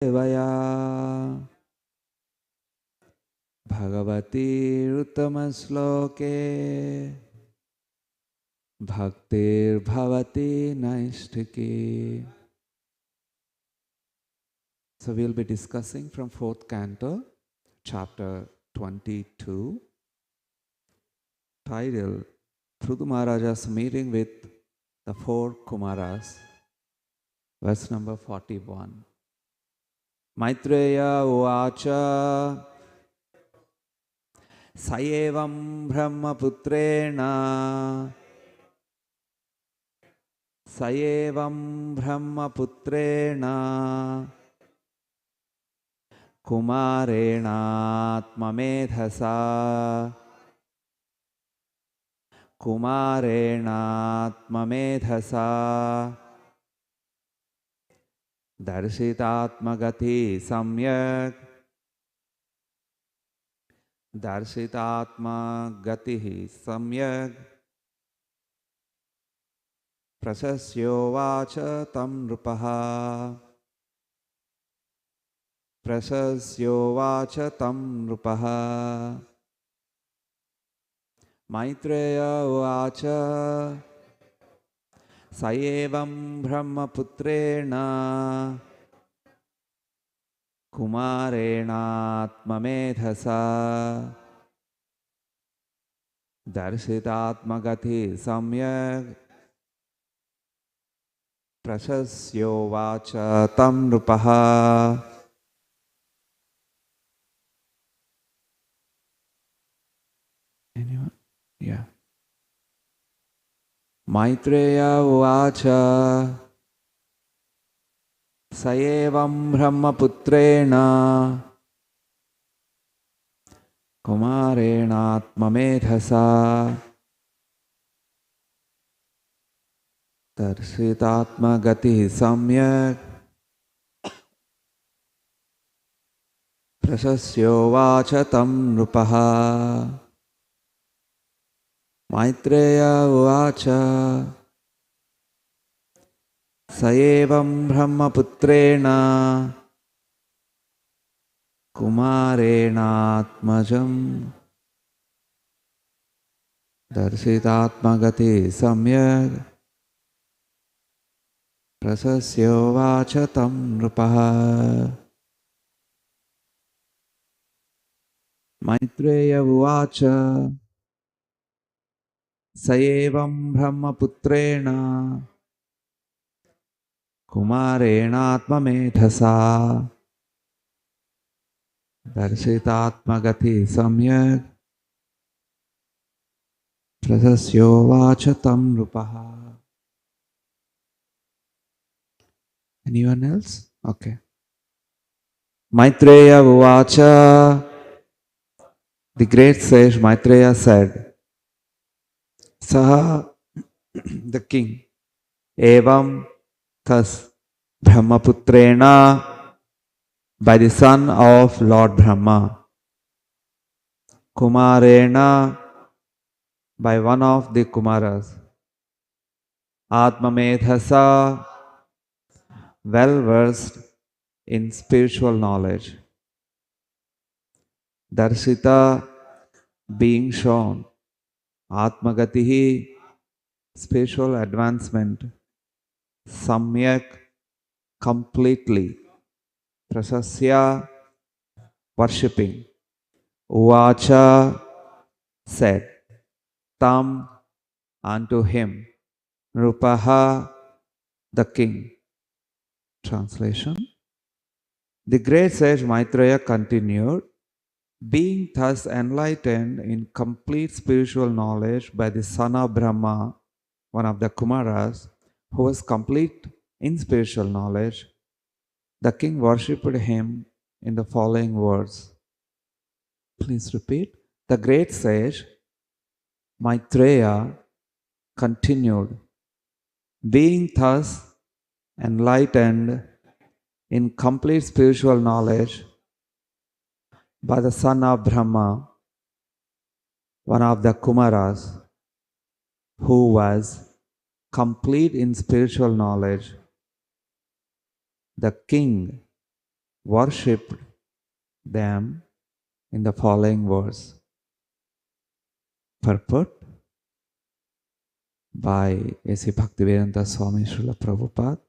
Devaya Bhagavati Uttamasloke Bhaktir Bhavati Naishtiki. So we'll be discussing from 4th canto, chapter 22, title Prudu Maharaja's meeting with the 4 Kumaras, verse number 41. Maitreya Uvacha Sayevam Brahmaputrena Sayevam Brahmaputrena Kumarenatmamedhasa Kumarenatmamedhasa Darshitatmagati samyak Darshitatmagati samyak Prasasyo vacha tam nrupaha Prasasyo vacha tam nrupaha Maitreya vacha Sayevam brahmaputrena Kumarenatmamedhasa Darshitatmagati samyak Prasasyo vacha tam nrupaha. Anyone? Yeah. Maitreya vacha Sayevam brahmaputrena Kumarenatmamedhasa Darshitatmagati samyak Prasasyo vacha tam nrupaha. Maitreya vacha Sayevam brahmaputrena Kumarenatmajam Darshitatmagati samyak Prasasyo vacha tam nrupaha. Maitreya vacha Sayevam brahmaputrena Kumarenatmamedhasa Darshitatmagati samyak Prasasyo vacha tam nrupaha. Anyone else? Okay. Maitreya vacha, the great sage Maitreya said, Saha, the king, Evam, thus, Brahmaputrena, by the son of Lord Brahma, Kumarena, by one of the Kumaras, Atmamedhasa, well versed in spiritual knowledge, Darshita, being shown, Atmagatihi, spiritual advancement, Samyak, completely, Prasasya, worshipping, Uvacha, said, Tam, unto him, Rupaha, the king. Translation. The great sage Maitreya continued, being thus enlightened in complete spiritual knowledge by the son of Brahma, one of the Kumaras, who was complete in spiritual knowledge, the king worshipped him in the following words. Please repeat. The great sage Maitreya continued, being thus enlightened in complete spiritual knowledge by the son of Brahma, one of the Kumaras, who was complete in spiritual knowledge, the king worshipped them in the following verse. Purport by A.C. Bhaktivedanta Swami Srila Prabhupada.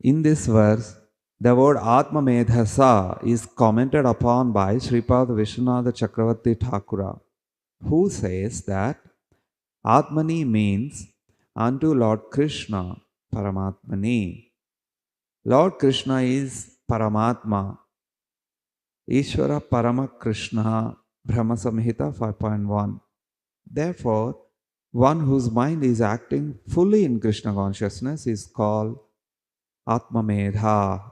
In this verse, the word Atma Medhasa is commented upon by Sripad Vishwanath Chakravarti Thakura, who says that Atmani means unto Lord Krishna, Paramatmani. Lord Krishna is Paramatma, Ishvara Parama Krishna, Brahma Samhita 5.1. Therefore, one whose mind is acting fully in Krishna consciousness is called Atma Medha.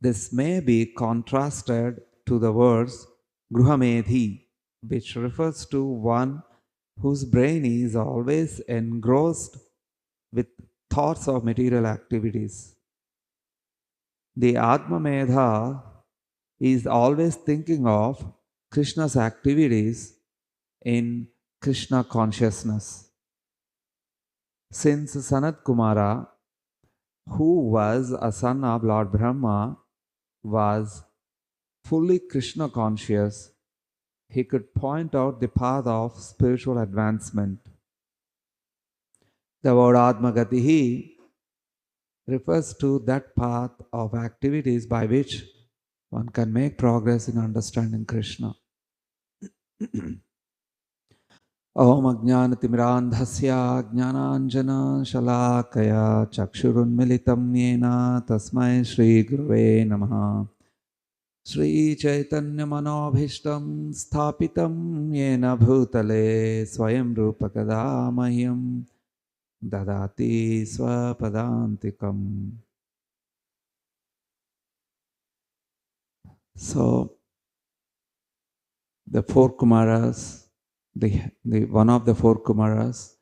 This may be contrasted to the words Gruhamedhi, which refers to one whose brain is always engrossed with thoughts of material activities. The Atma Medha is always thinking of Krishna's activities in Krishna consciousness. Since Sanat Kumara, who was a son of Lord Brahma, was fully Krishna conscious, he could point out the path of spiritual advancement. The word Atmagatihi refers to that path of activities by which one can make progress in understanding Krishna. Om Ajnanatimirandhasya Jnananjana Shalakaya Chakshurunmilitam Yena Tasmai Shri Guruve Namaha. Shri Chaitanya Manobhishtam Sthapitam Yena Bhutale Swayam Rupakada Mahyam Dadati Swapadantikam. So, the four Kumaras, one of the four Kumaras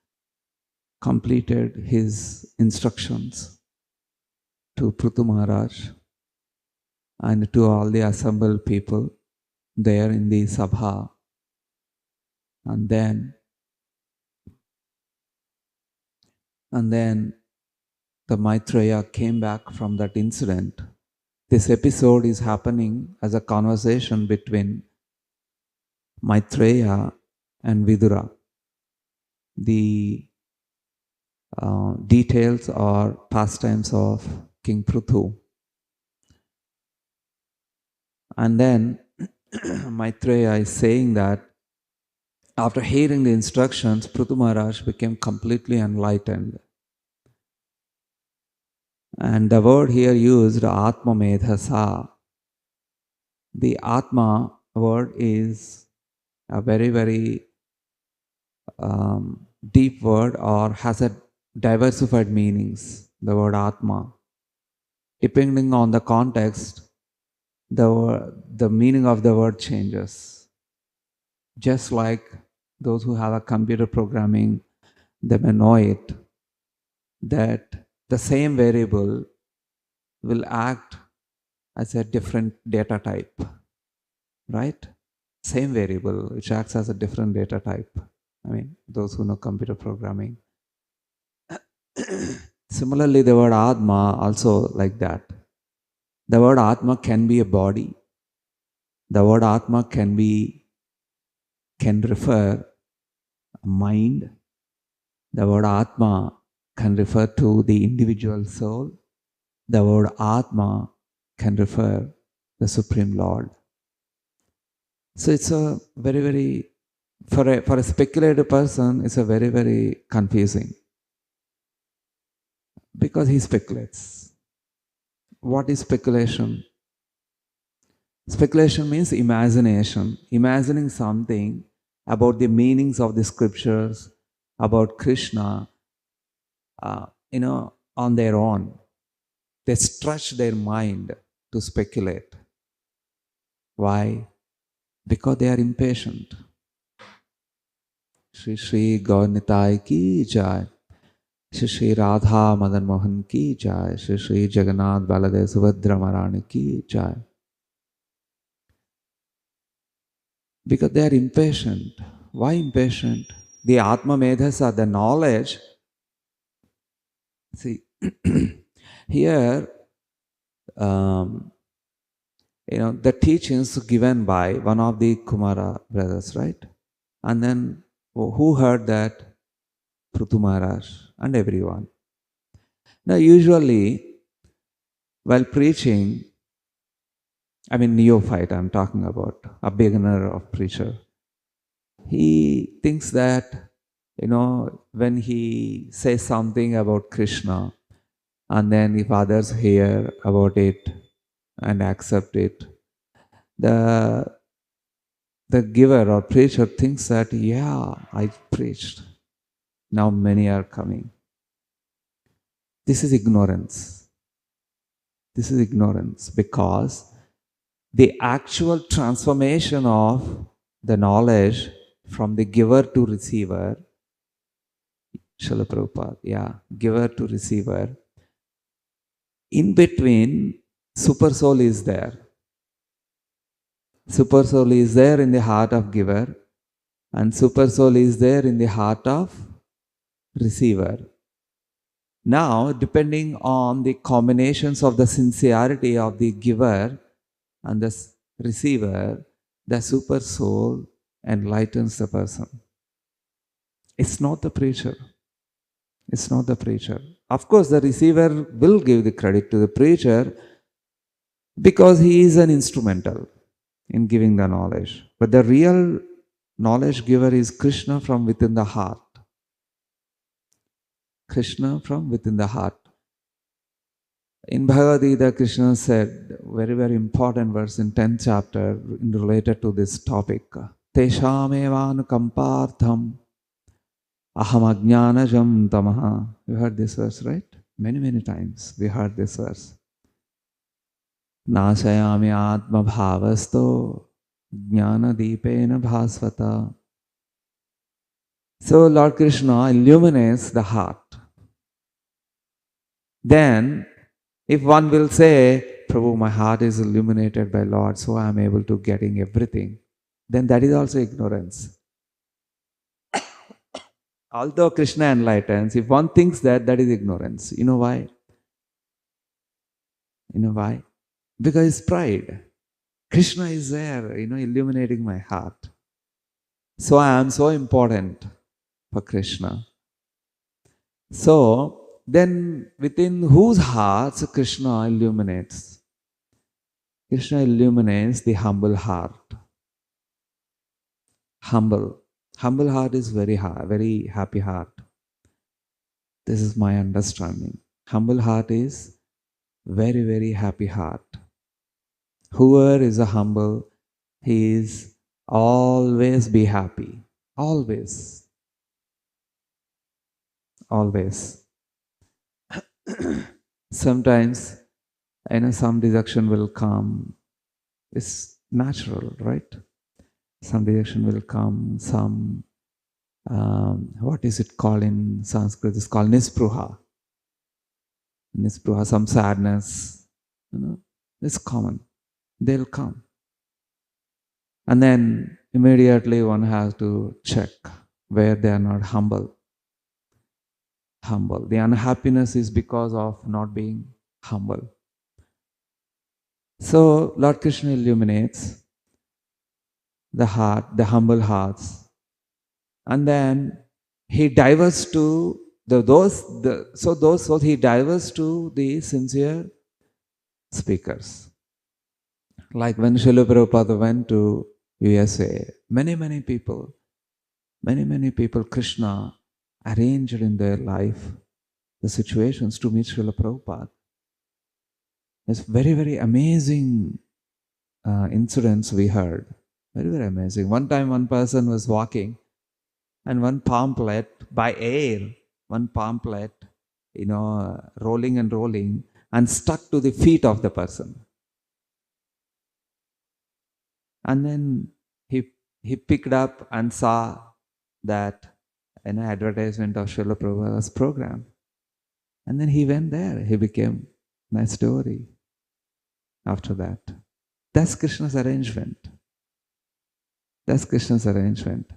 completed his instructions to Prithu Maharaj and to all the assembled people there in the Sabha. And then the Maitreya came back from that incident. This episode is happening as a conversation between Maitreya and Vidura. The details or pastimes of King Prithu. And then Maitreya is saying that after hearing the instructions, Prithu Maharaj became completely enlightened. And the word here used, Atma Medhasa. The Atma word is a very, very deep word or has a diversified meanings, the word Atma. Depending on the context, the meaning of the word changes. Just like those who have a computer programming, they may know it, that the same variable will act as a different data type, right? Same variable, which acts as a different data type. I mean, those who know computer programming. Similarly, the word Atma also like that. The word Atma can be a body. The word Atma can refer a mind. The word Atma can refer to the individual soul. The word Atma can refer the Supreme Lord. So it's a very, very, for a speculative person, it's a very, very confusing. Because he speculates. What is speculation? Speculation means imagination. Imagining something about the meanings of the scriptures, about Krishna, on their own. They stretch their mind to speculate. Why? Because they are impatient. Shri Shri Gaurnitai ki jai. Shri Shri Radha Madan Mohan ki jai. Shri Shri Jagannath Baladev Subhadra Marani ki jai. Because they are impatient. Why impatient? The Atma Medhasa, the knowledge. See, here um, the teachings given by one of the Kumara brothers, right? And then who heard that? Prithu Maharaj and everyone. Now, usually, while preaching, I mean, neophyte, I'm talking about, a beginner of preacher, he thinks that, when he says something about Krishna, and then if others hear about it and accept it, the the giver or preacher thinks that, yeah, I preached. Now many are coming. This is ignorance. This is ignorance because the actual transformation of the knowledge from the giver to receiver, Srila Prabhupada, giver to receiver, in between, super soul is there. Super soul is there in the heart of giver, and super soul is there in the heart of receiver. Now, depending on the combinations of the sincerity of the giver and the receiver, the super soul enlightens the person. It's not the preacher. It's not the preacher. Of course, the receiver will give the credit to the preacher because he is an instrumental in giving the knowledge. But the real knowledge giver is Krishna from within the heart. Krishna from within the heart. In Bhagavad Gita, Krishna said, very, very important verse in 10th chapter related to this topic. Teshamevan kampartham aham ajnanajam tamaha. You heard this verse, right? Many, many times we heard this verse. Nashayami atma bhavasto jnana deepena bhasvata. So Lord Krishna illuminates the heart. Then, if one will say, Prabhu, my heart is illuminated by Lord, so I am able to getting everything, then that is also ignorance. Although Krishna enlightens, if one thinks that, that is ignorance. You know why? You know why? Because it's pride. Krishna is there, illuminating my heart. So I am so important for Krishna. So, then within whose hearts Krishna illuminates? Krishna illuminates the humble heart. Humble. Humble heart is very happy heart. This is my understanding. Humble heart is very, very happy heart. Whoever is a humble, he is always be happy. Always. Always. Sometimes, some dejection will come. It's natural, right? Some dejection will come, some, what is it called in Sanskrit? It's called nispruha. Nispruha, some sadness, it's common. They'll come. And then immediately one has to check where they are not humble. Humble. The unhappiness is because of not being humble. So Lord Krishna illuminates the heart, the humble hearts, and then he diverts to he diverts to the sincere speakers. Like when Srila Prabhupada went to USA, many people, Krishna arranged in their life the situations to meet Srila Prabhupada. It's very, very amazing incidents we heard. Very, very amazing. One time one person was walking and one pamphlet by air, rolling and stuck to the feet of the person. And then he picked up and saw that advertisement of Srila Prabhupada's program. And then he went there. He became nice devotee after that. That's Krishna's arrangement. That's Krishna's arrangement.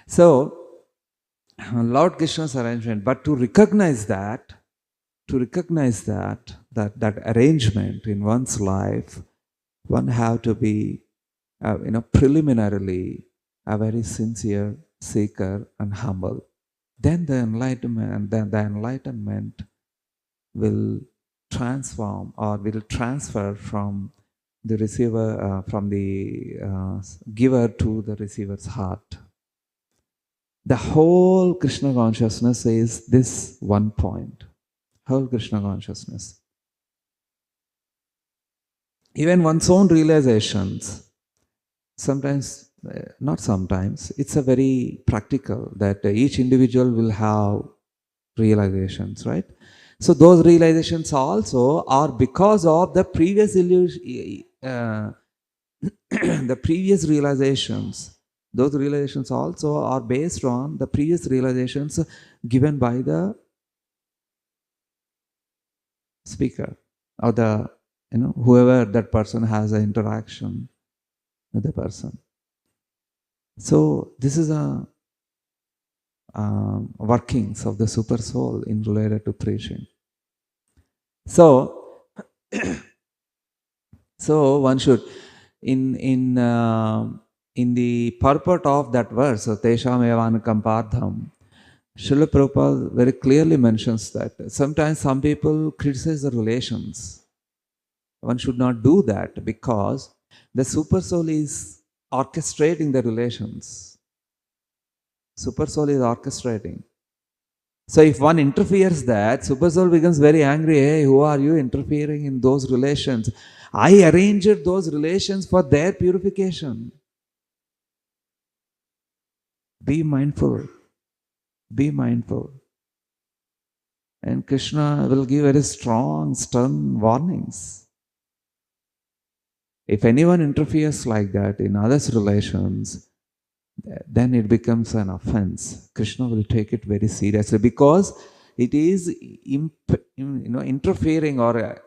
So, Lord Krishna's arrangement, but to recognize that, that arrangement in one's life, one have to be, preliminarily a very sincere seeker and humble. Then the enlightenment will transform or will transfer from the receiver, from the giver to the receiver's heart. The whole Krishna consciousness is this one point. Whole Krishna consciousness. Even one's own realizations, sometimes, not sometimes, it's a very practical that each individual will have realizations, right? So those realizations also are because of the previous the previous realizations. Those realizations also are based on the previous realizations given by the speaker or the whoever that person has an interaction with the person. So this is a workings of the super soul in related to preaching. So so one should in the purport of that verse, so Tesham Evanukam Pardham, Srila Prabhupada very clearly mentions that sometimes some people criticize the relations. One should not do that because the super soul is orchestrating the relations. Super soul is orchestrating. So if one interferes that, super soul becomes very angry. Hey, who are you interfering in those relations? I arranged those relations for their purification. Be mindful. Be mindful. And Krishna will give very strong, stern warnings. If anyone interferes like that in others' relations, then it becomes an offense. Krishna will take it very seriously because it is interfering or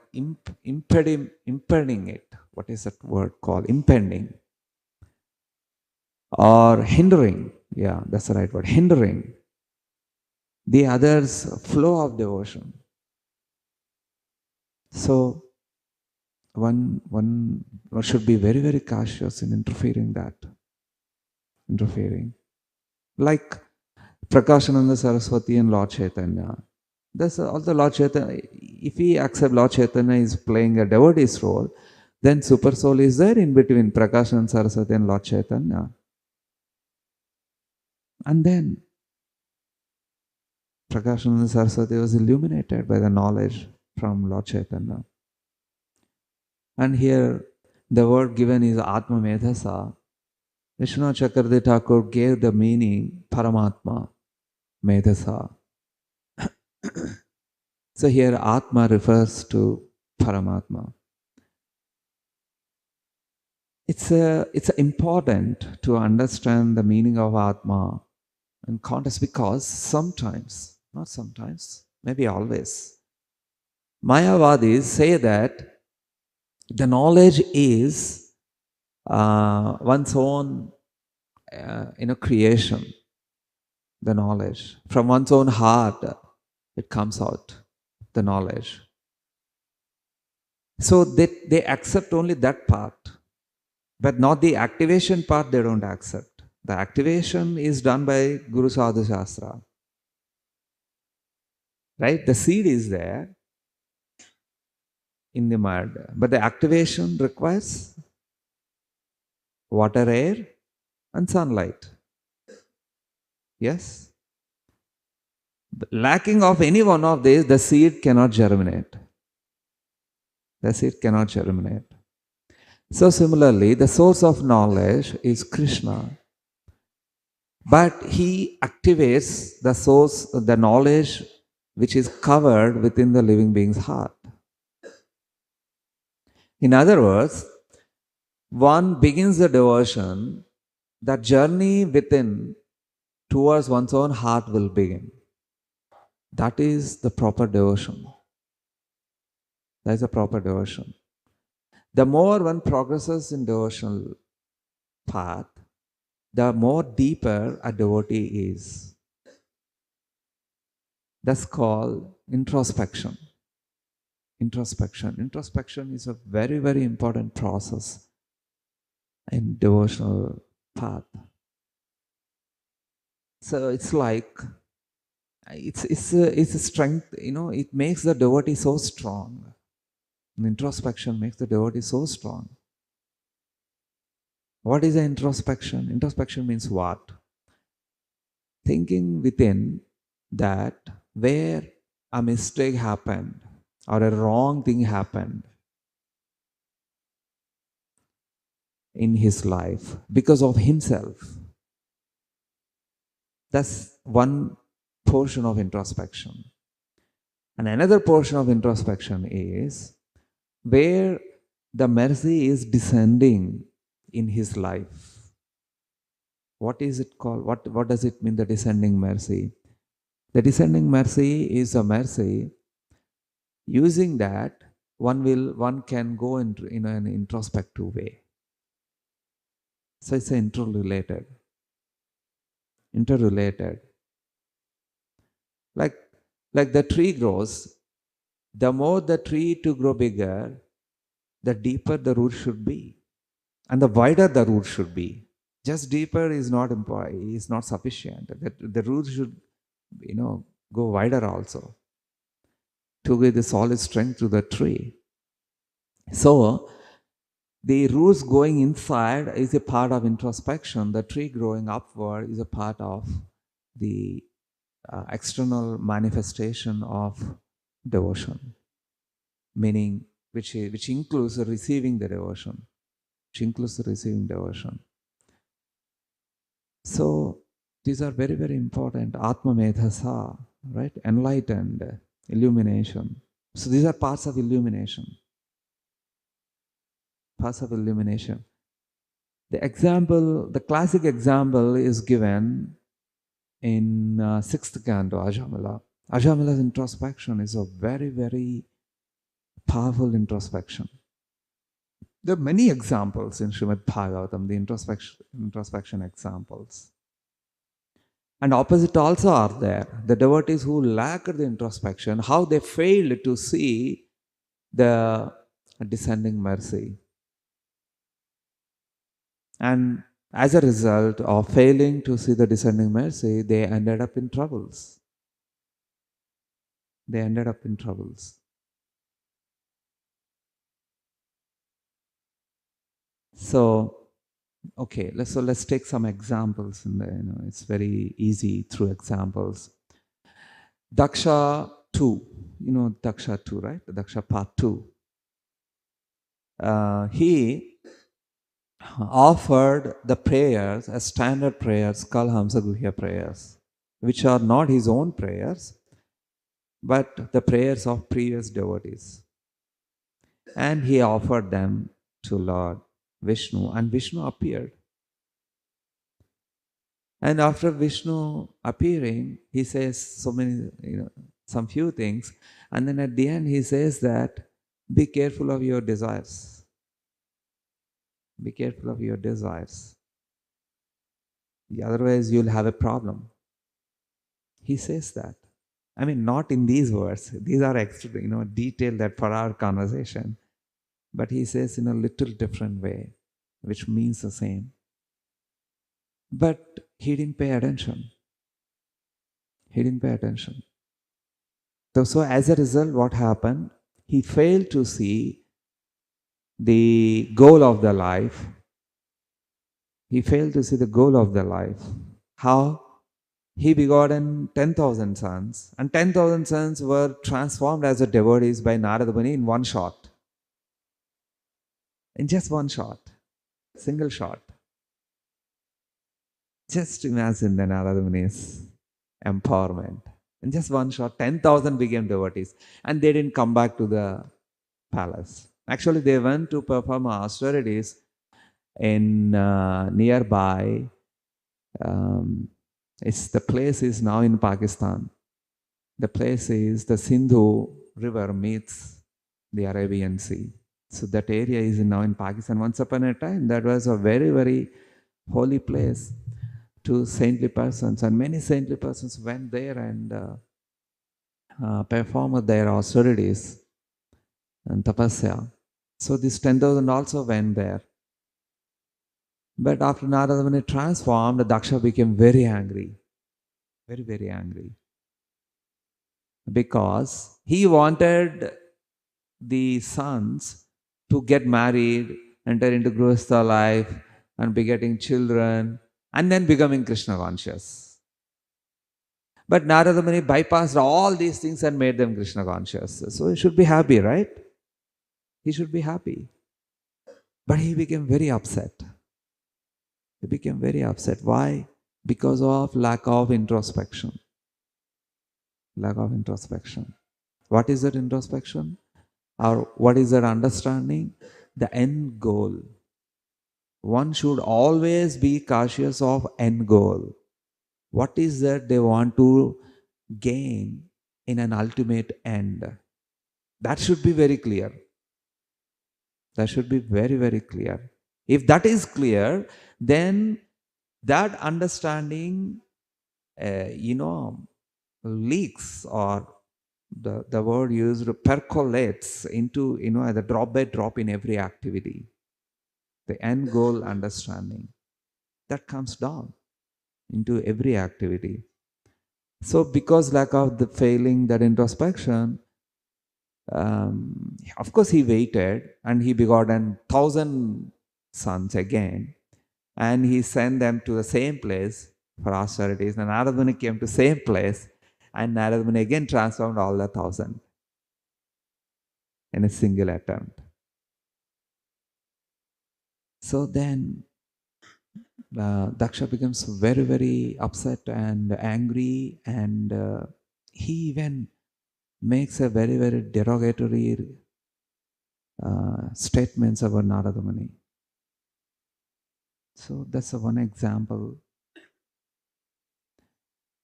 impeding it. What is that word called? Impending. Or hindering. Yeah, that's the right word. Hindering the other's flow of devotion. So one should be very, very cautious in interfering. Like Prakashananda Saraswati and Lord Chaitanya. That's also Lord Chaitanya. If we accept Lord Chaitanya is playing a devotee's role, then Super Soul is there in between Prakashananda Saraswati and Lord Chaitanya. And then Prakashananda Saraswati was illuminated by the knowledge from Lord Chaitanya. And here the word given is Atma Medhasa. Vishwanath Chakravarti Thakur gave the meaning Paramatma Medhasa. So here Atma refers to Paramatma. It's important to understand the meaning of Atma in context because sometimes, not sometimes, maybe always, Mayavadis say that the knowledge is one's own creation. The knowledge from one's own heart, it comes out, the knowledge. So they accept only that part, but not the activation part. They don't accept. The activation is done by Guru Sadhu Shastra, right? The seed is there in the mud, but the activation requires water, air, and sunlight. Yes. Lacking of any one of these, the seed cannot germinate. The seed cannot germinate. So similarly, the source of knowledge is Krishna, but he activates the source, the knowledge which is covered within the living being's heart. In other words, one begins the devotion, that journey within towards one's own heart will begin. That is the proper devotion. That is the proper devotion. The more one progresses in devotional path, the more deeper a devotee is. That's called introspection. Introspection. Introspection is a very, very important process in devotional path. So it's like it's a strength. It makes the devotee so strong. Introspection makes the devotee so strong. What is an introspection? Introspection means what? Thinking within that where a mistake happened or a wrong thing happened in his life because of himself. That's one portion of introspection. And another portion of introspection is where the mercy is descending in his life. What is it called? What does it mean, the descending mercy? The descending mercy is a mercy. Using that, one can go in an introspective way. So it's interrelated. Like the tree grows, the more the tree to grow bigger, the deeper the root should be, and the wider the root should be. Just deeper is not sufficient. The root should, go wider also to give the solid strength to the tree. So the roots going inside is a part of introspection. The tree growing upward is a part of the external manifestation of devotion, meaning which includes receiving the devotion, So these are very, very important. Atma Medhasa, right? Enlightened, illumination. So these are parts of illumination. The classic example is given in 6th canto, Ajamila. Ajamila's introspection is a very, very powerful introspection. There are many examples in Srimad Bhagavatam, the introspection examples. And opposite also are there. The devotees who lack the introspection, how they failed to see the descending mercy. And as a result of failing to see the descending mercy, they ended up in troubles. So, okay, let's take some examples. It's very easy through examples. Daksha 2, Daksha 2, right? Daksha part 2. He offered the prayers as standard prayers, Kalhamsa Guhya prayers, which are not his own prayers, but the prayers of previous devotees. And he offered them to Lord Vishnu, and Vishnu appeared. And after Vishnu appearing, he says some few things, and then at the end he says that be careful of your desires. Be careful of your desires. Otherwise you'll have a problem. He says that. I mean, not in these words. These are extra, detailed that for our conversation. But he says in a little different way, which means the same. But he didn't pay attention. So as a result, what happened? He failed to see the goal of the life. How? He begotten 10,000 sons, and 10,000 sons were transformed as a devotees by Narada Muni in one shot. In just one shot. Single shot. Just imagine the Narada Muni's empowerment. In just one shot, 10,000 became devotees. And they didn't come back to the palace. Actually, they went to perform austerities in nearby. The place is now in Pakistan. The place is the Sindhu River meets the Arabian Sea. So that area is now in Pakistan. Once upon a time, that was a very, very holy place to saintly persons. And many saintly persons went there and performed their austerities. and tapasya. So these 10,000 also went there. But after Narada Muni transformed, Daksha became very angry. Very, very angry. Because he wanted the sons to get married, enter into Grihastha life, and begetting children, and then becoming Krishna conscious. But Narada Muni bypassed all these things and made them Krishna conscious. So he should be happy, right? He should be happy. But he became very upset. He became very upset. Why? Because of lack of introspection. Lack of introspection. What is that introspection? Or what is that understanding? The end goal. One should always be cautious of end goal. What is that they want to gain in an ultimate end? That should be very clear. That should be very, very clear. If that is clear, then that understanding, leaks, or the word used, percolates into, the drop by drop in every activity. The end goal understanding, that comes down into every activity. So because lack of the failing that introspection, of course he waited and he begot 1,000 sons again, and he sent them to the same place for austerities. And Narada Muni came to same place, and Narada Muni again transformed all the 1,000 in a single attempt. So then Daksha becomes very, very upset and angry, and he even makes a very, very derogatory statements about Narada Muni. So that's one example.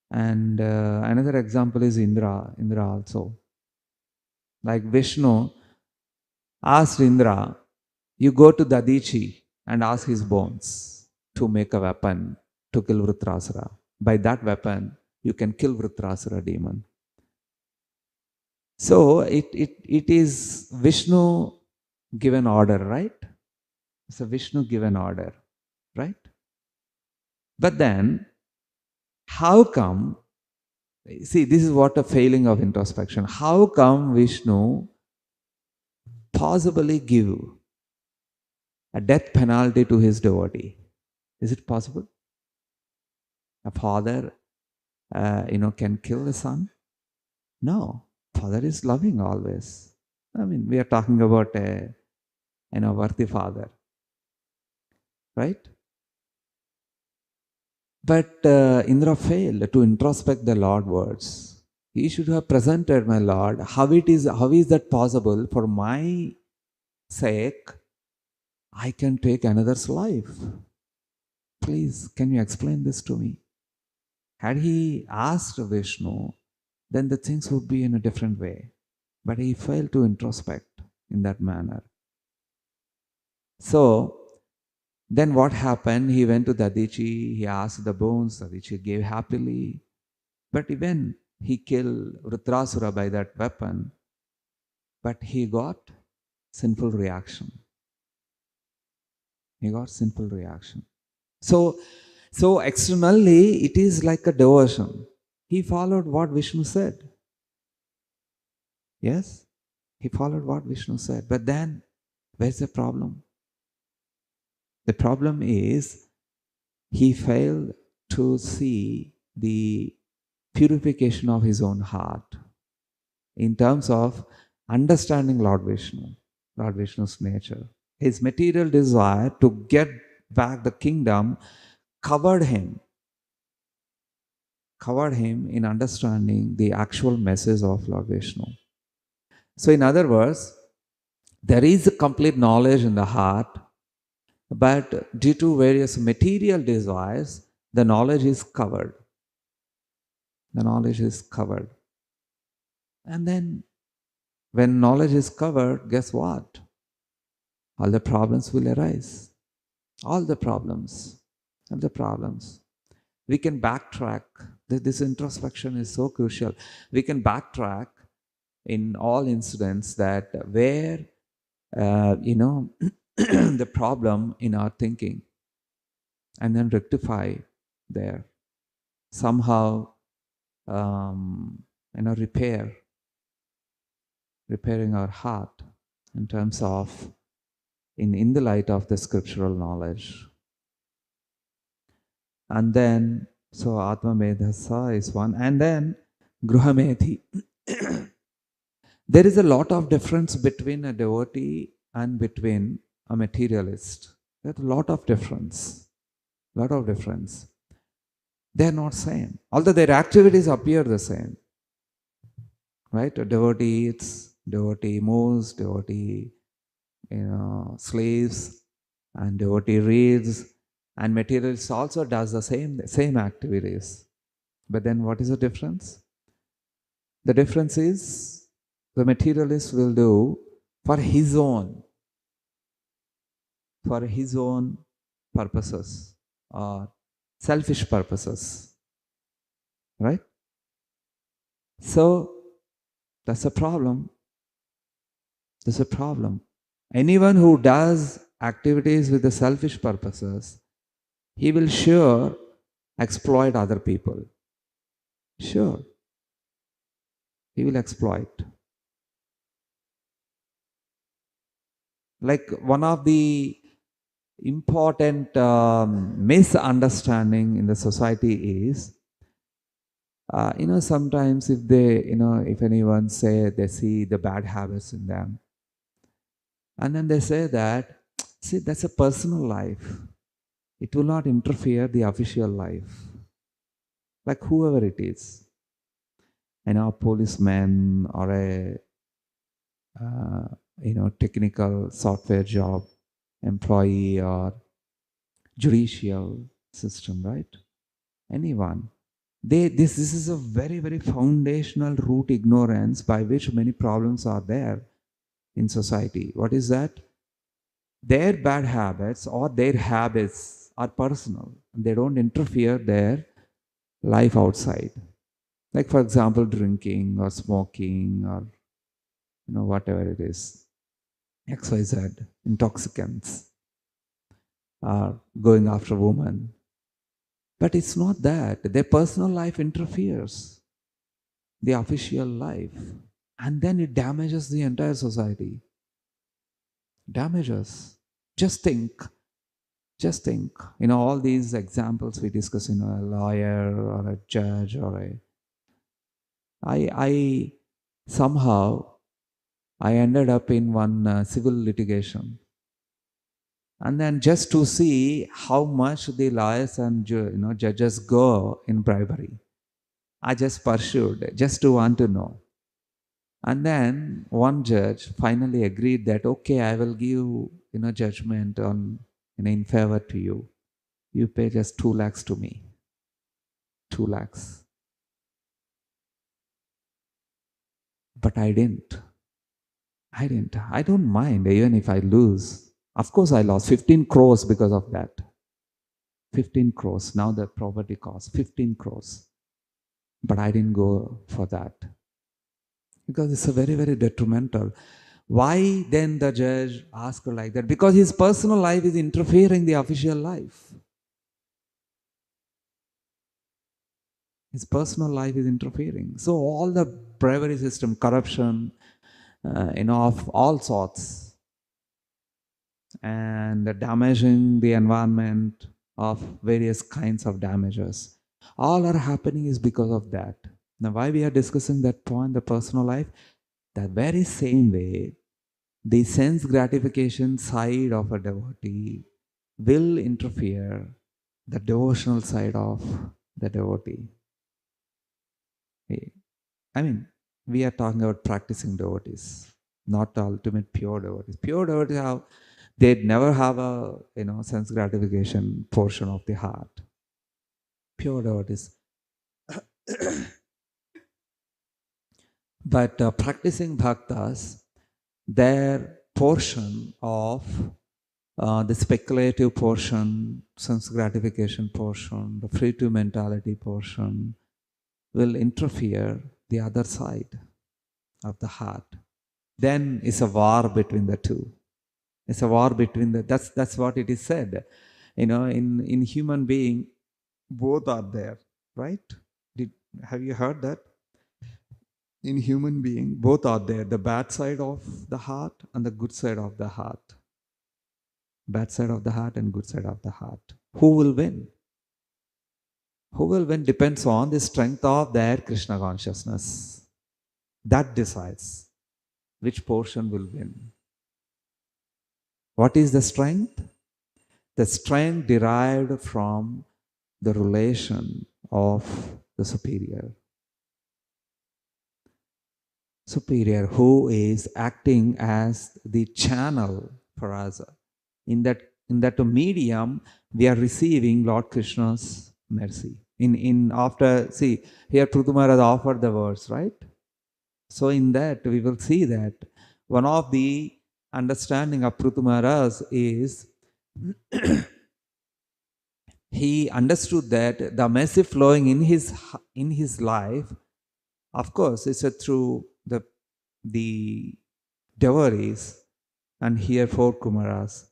And another example is Indra also. Like Vishnu asked Indra, you go to Dadichi and ask his bones to make a weapon to kill Vritrasura. By that weapon, you can kill Vritrasura demon. So it is Vishnu given order, right? It's a Vishnu given order, right? But then, how come, see, this is what a failing of introspection. How come Vishnu possibly give a death penalty to his devotee? Is it possible? A father, can kill a son? No. Father is loving always. I mean, we are talking about a, worthy father, right? But Indra failed to introspect the Lord words. He should have presented, my Lord, how is that possible? For my sake, I can take another's life. Please, can you explain this to me? Had he asked Vishnu, then the things would be in a different way. But he failed to introspect in that manner. So, then what happened? He went to Dadichi, he asked the bones, Dadichi gave happily. But even he killed Vritrasura by that weapon, but he got sinful reaction. He got sinful reaction. So externally, it is like a devotion. He followed what Vishnu said. Yes? He followed what Vishnu said. But then, where's the problem? The problem is, he failed to see the purification of his own heart in terms of understanding Lord Vishnu's nature. His material desire to get back the kingdom covered him in understanding the actual message of Lord Vishnu. So in other words, there is a complete knowledge in the heart, but due to various material desires, the knowledge is covered. The knowledge is covered. And then when knowledge is covered, guess what? All the problems will arise. All the problems. We can backtrack. This introspection is so crucial. We can backtrack in all incidents that where, the problem in our thinking, and then rectify there. Somehow, repairing our heart in terms of, in the light of the scriptural knowledge. And then, so Atma Medhasa is one. And then, Gruhamethi. There is a lot of difference between a devotee and between a materialist. There's a lot of difference. Lot of difference. They're not same. Although their activities appear the same. Right? A devotee eats, devotee moves, devotee sleeps, and devotee reads, and materialist also does the same activities. But then what is the difference? The difference is the materialist will do for his own purposes or selfish purposes. Right? So that's a problem. There's a problem. Anyone who does activities with the selfish purposes, he will sure exploit other people. Sure. He will exploit. Like one of the important misunderstanding in the society is, sometimes if they, if anyone say they see the bad habits in them, and then they say that, see, that's a personal life. It will not interfere the official life. Like whoever it is, a policeman or a technical software job employee or judicial system, right? Anyone. This is a very, very foundational root ignorance by which many problems are there in society. What is that? Their bad habits or their habits are personal. They don't interfere their life outside. Like for example, drinking or smoking or whatever it is, XYZ, intoxicants, or going after women. But it's not that. Their personal life interferes the official life, and then it damages the entire society. Damages. Just think. All these examples we discuss, a lawyer or a judge or I somehow I ended up in one civil litigation. And then just to see how much the lawyers and judges go in bribery, I just pursued, just to want to know. And then one judge finally agreed that, okay, I will give judgment on in favor to you. You pay just 2 lakhs to me. 2 lakhs. But I didn't. I don't mind even if I lose. Of course, I lost 15 crores because of that. 15 crores. Now the property cost 15 crores. But I didn't go for that. Because it's a very, very detrimental. Why then the judge asked like that? Because his personal life is interfering the official life. His personal life is interfering. So all the bribery system, corruption, of all sorts, and damaging the environment of various kinds of damages, all are happening is because of that. Now, why we are discussing that point, the personal life? The very same way, the sense gratification side of a devotee will interfere the devotional side of the devotee. I mean, we are talking about practicing devotees, not the ultimate pure devotees. Pure devotees they never have a sense gratification portion of the heart. Pure devotees. But practicing bhaktas, their portion of the speculative portion, sense gratification portion, the free to mentality portion will interfere the other side. of the heart. Then it's a war between the two. It's a war between the, that's what it is said. In human being, both are there, right? Did, have you heard that? In human being, both are there. The bad side of the heart and the good side of the heart. Bad side of the heart and good side of the heart. Who will win? Who will win depends on the strength of their Krishna consciousness. That decides which portion will win. What is the strength? The strength derived from the relation of the superior. Superior, who is acting as the channel for us. In that medium, we are receiving Lord Krishna's mercy. See, here Prithu Maharaj offered the verse, right? So in that, we will see that one of the understanding of Prithu Maharaj is he understood that the mercy flowing in his life, of course, is through the devotees and here 4 Kumaras.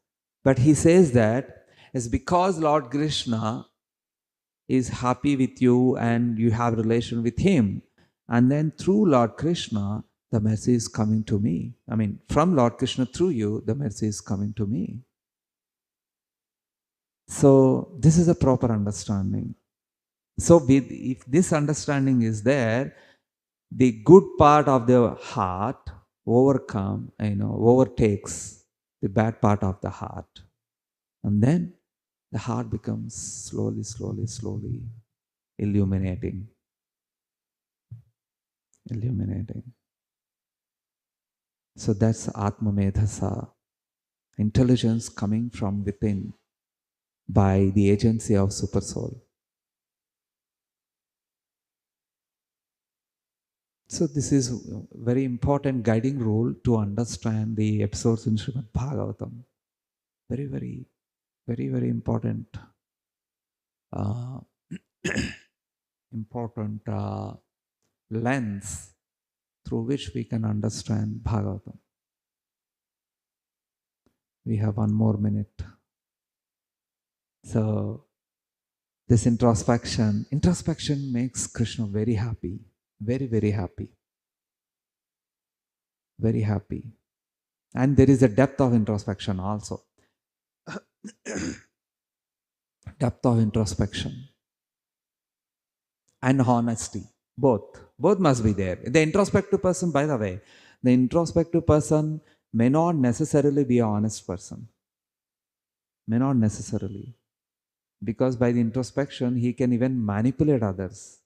But he says that it's because Lord Krishna is happy with you and you have relation with him. And then through Lord Krishna, the mercy is coming to me. I mean, from Lord Krishna through you, the mercy is coming to me. So this is a proper understanding. So if this understanding is there, the good part of the heart overtakes the bad part of the heart. And then the heart becomes slowly illuminating. So that's Atma Medhasa, intelligence coming from within by the agency of Super Soul. So this is a very important guiding rule to understand the episodes in Srimad Bhagavatam. Very important important lens through which we can understand Bhagavatam. We have 1 more minute. So this introspection makes Krishna very happy. Very happy. Very happy. And there is a depth of introspection also. Depth of introspection and honesty. Both must be there. The introspective person, by the way, the introspective person may not necessarily be an honest person. May not necessarily. Because by the introspection, he can even manipulate others.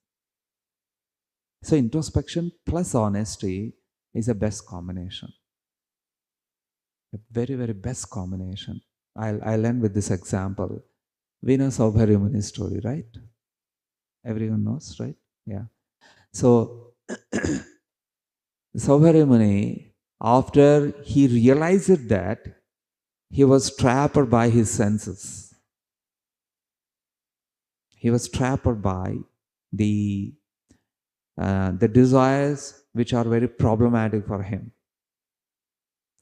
So introspection plus honesty is the best combination. A very best combination. I'll end with this example. We know Srihari Muni's story, right? Everyone knows, right? Yeah. So Srihari Muni, after he realized that he was trapped by his senses, he was trapped by the desires which are very problematic for him.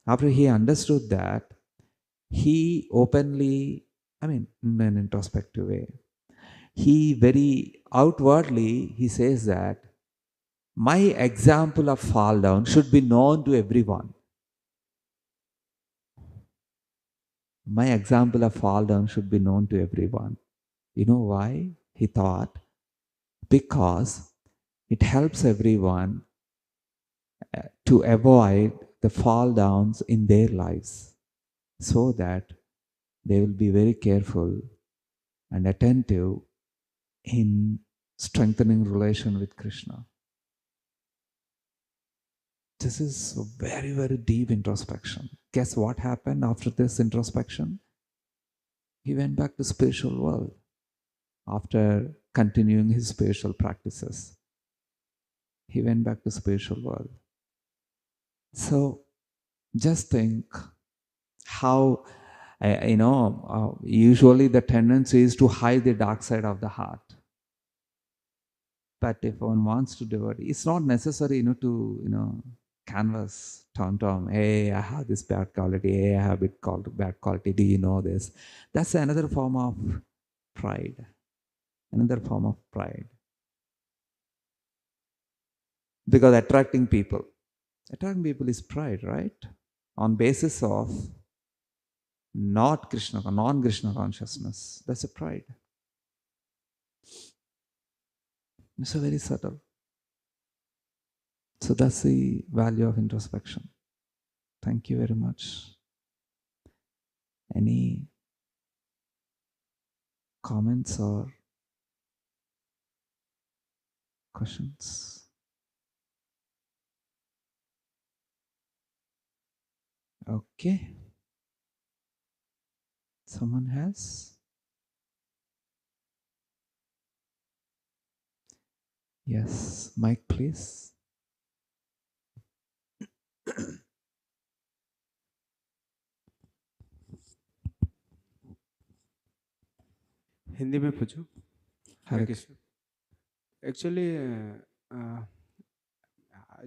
After he understood that, he openly, in an introspective way, he very outwardly, he says that my example of fall down should be known to everyone. My example of fall down should be known to everyone. You know why? He thought, because it helps everyone to avoid the fall downs in their lives, so that they will be very careful and attentive in strengthening relation with Krishna. This is a very deep introspection. Guess what happened after this introspection? He went back to spiritual world after continuing his spiritual practices. He went back to spiritual world. So just think how, usually the tendency is to hide the dark side of the heart. But if one wants to do it, it's not necessary, to canvas, tom. Hey, I have this bad quality. Hey, I have bad quality. Do you know this? That's another form of pride. Another form of pride. Because attracting people is pride, right? On basis of non-Krishna consciousness. That's a pride. It's a very subtle. So that's the value of introspection. Thank you very much. Any comments or questions? Okay. Someone has? Yes. Mic, please. Hindi में पूछूं? हरे Hare Krishna. Actually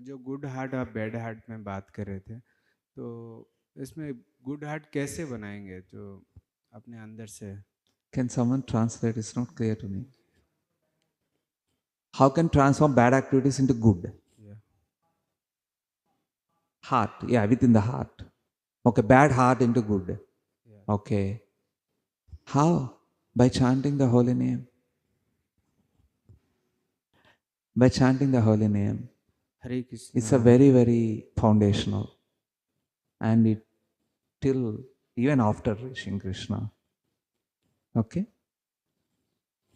जो good heart और bad heart में बात कर रहे थे, तो इसमें गुड हार्ट कैसे बनाएंगे जो अपने अंदर से? Can someone translate? It's not clear to me. How can transform bad activities into good? Yeah. Heart. Yeah, within the heart. Okay, bad heart into good. Yeah. Okay. How? By chanting the holy name. By chanting the holy name. Hare It's a Krishna. very, very foundational. And it till even after reaching Krishna. Okay?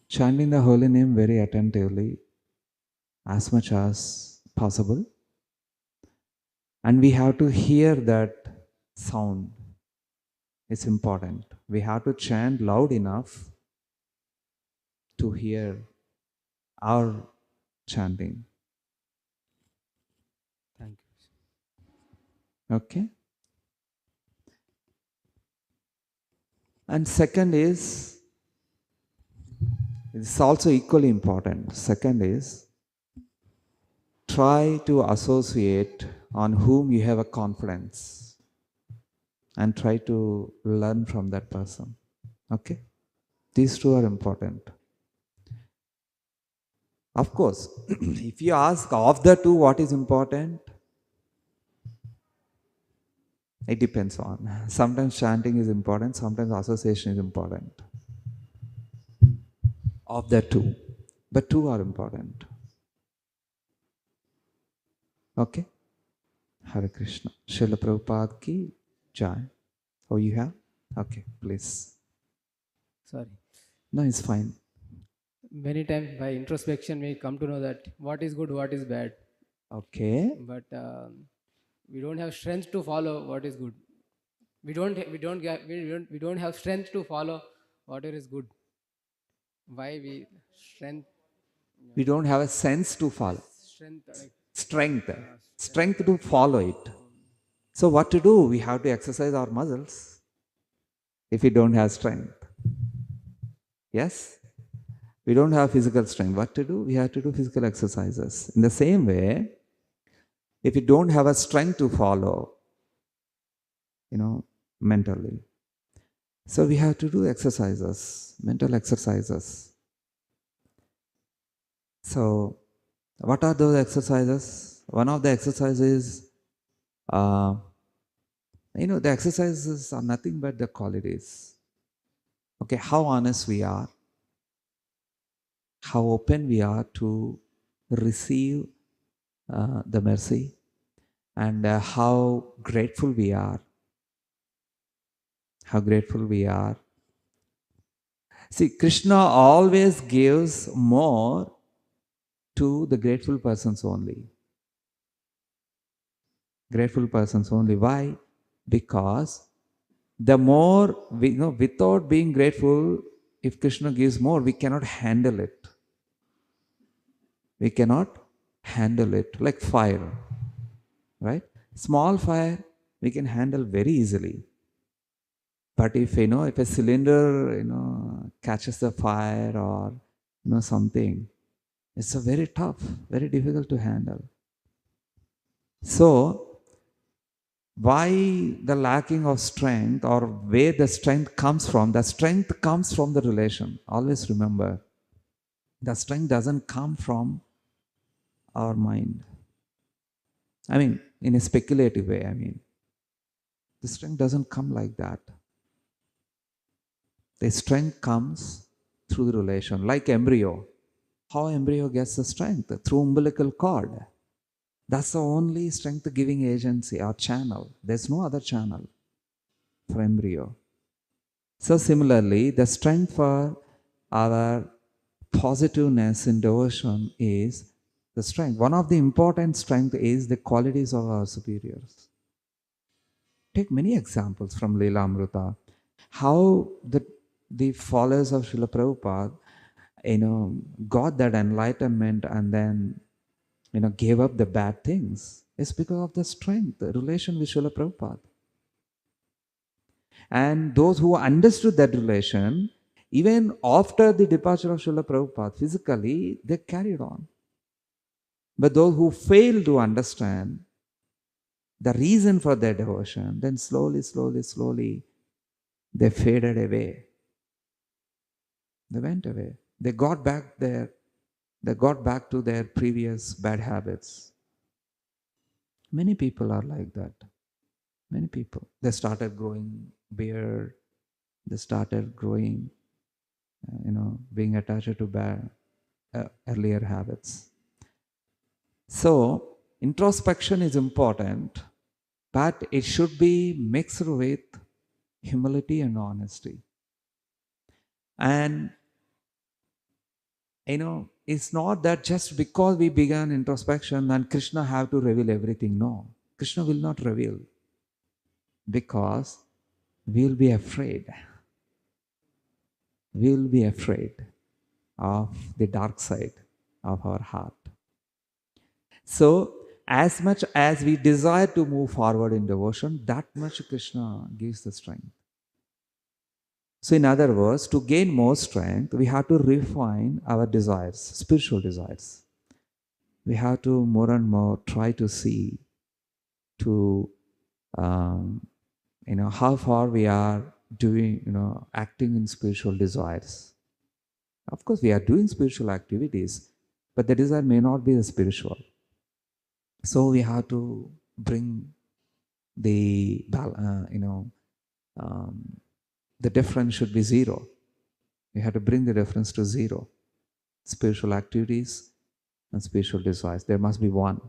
Chanting the holy name very attentively, as much as possible. And we have to hear that sound. It's important. We have to chant loud enough to hear our chanting. Thank Okay? And second is, it's also equally important. Second is, try to associate on whom you have a confidence and try to learn from that person. Okay? These two are important. Of course, if you ask of the two what is important, it depends on. Sometimes chanting is important, sometimes association is important. Of the two. But two are important. Okay? Hare Krishna. Srila Prabhupada ki jai. Oh, you have? Okay, please. Sorry. No, it's fine. Many times by introspection we come to know that what is good, what is bad. Okay. But we don't have strength to follow what is good. We don't have strength to follow whatever is good. Why we strength? We don't have a sense to follow. Strength like Strength. strength. Strength to follow it. So what to do? We have to exercise our muscles if we don't have strength. Yes? We don't have physical strength. What to do? We have to do physical exercises. In the same way, if you don't have a strength to follow, mentally. So we have to do exercises, mental exercises. So what are those exercises? One of the exercises, the exercises are nothing but the qualities. Okay, how honest we are, how open we are to receive the mercy, and how grateful we are. How grateful we are. See, Krishna always gives more to the grateful persons only. Grateful persons only. Why? Because the more we without being grateful, if Krishna gives more, we cannot handle it. We cannot handle it like fire, right? Small fire we can handle very easily. But if if a cylinder catches the fire or something, it's a very tough, very difficult to handle. So, why the lacking of strength or where the strength comes from? The strength comes from the relation. Always remember, the strength doesn't come from our mind. I mean, in a speculative way, the strength doesn't come like that. The strength comes through the relation, like embryo. How embryo gets the strength? Through umbilical cord. That's the only strength giving agency or channel. There's no other channel for embryo. So, similarly, the strength for our positiveness in devotion is the strength. One of the important strength is the qualities of our superiors. Take many examples from Leela Amrita. How the followers of Srila Prabhupada, got that enlightenment and then, gave up the bad things. It's because of the strength, the relation with Srila Prabhupada. And those who understood that relation, even after the departure of Srila Prabhupada, physically, they carried on. But those who failed to understand the reason for their devotion, then slowly, they faded away. They went away. They got back to their previous bad habits. Many people are like that. Many people. They started growing beard. They started growing, being attached to bad earlier habits. So, introspection is important, but it should be mixed with humility and honesty. And, it's not that just because we began introspection, then Krishna have to reveal everything. No, Krishna will not reveal because we'll be afraid. We'll be afraid of the dark side of our heart. So, as much as we desire to move forward in devotion, that much Krishna gives the strength. So, in other words, to gain more strength, we have to refine our desires, spiritual desires. We have to more and more try to see to, how far we are doing, acting in spiritual desires. Of course, we are doing spiritual activities, but the desire may not be the spiritual. So we have to bring the the difference should be zero. We have to bring the difference to zero. Spiritual activities and spiritual desires. There must be one.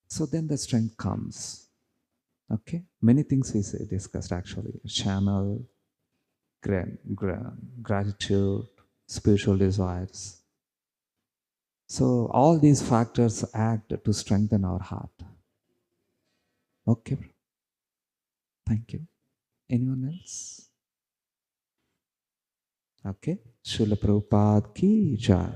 So then the strength comes. Okay? Many things we discussed actually. Channel, gratitude, spiritual desires. So all these factors act to strengthen our heart. Okay. Thank you. Anyone else? Okay. Srila Prabhupada ki jai.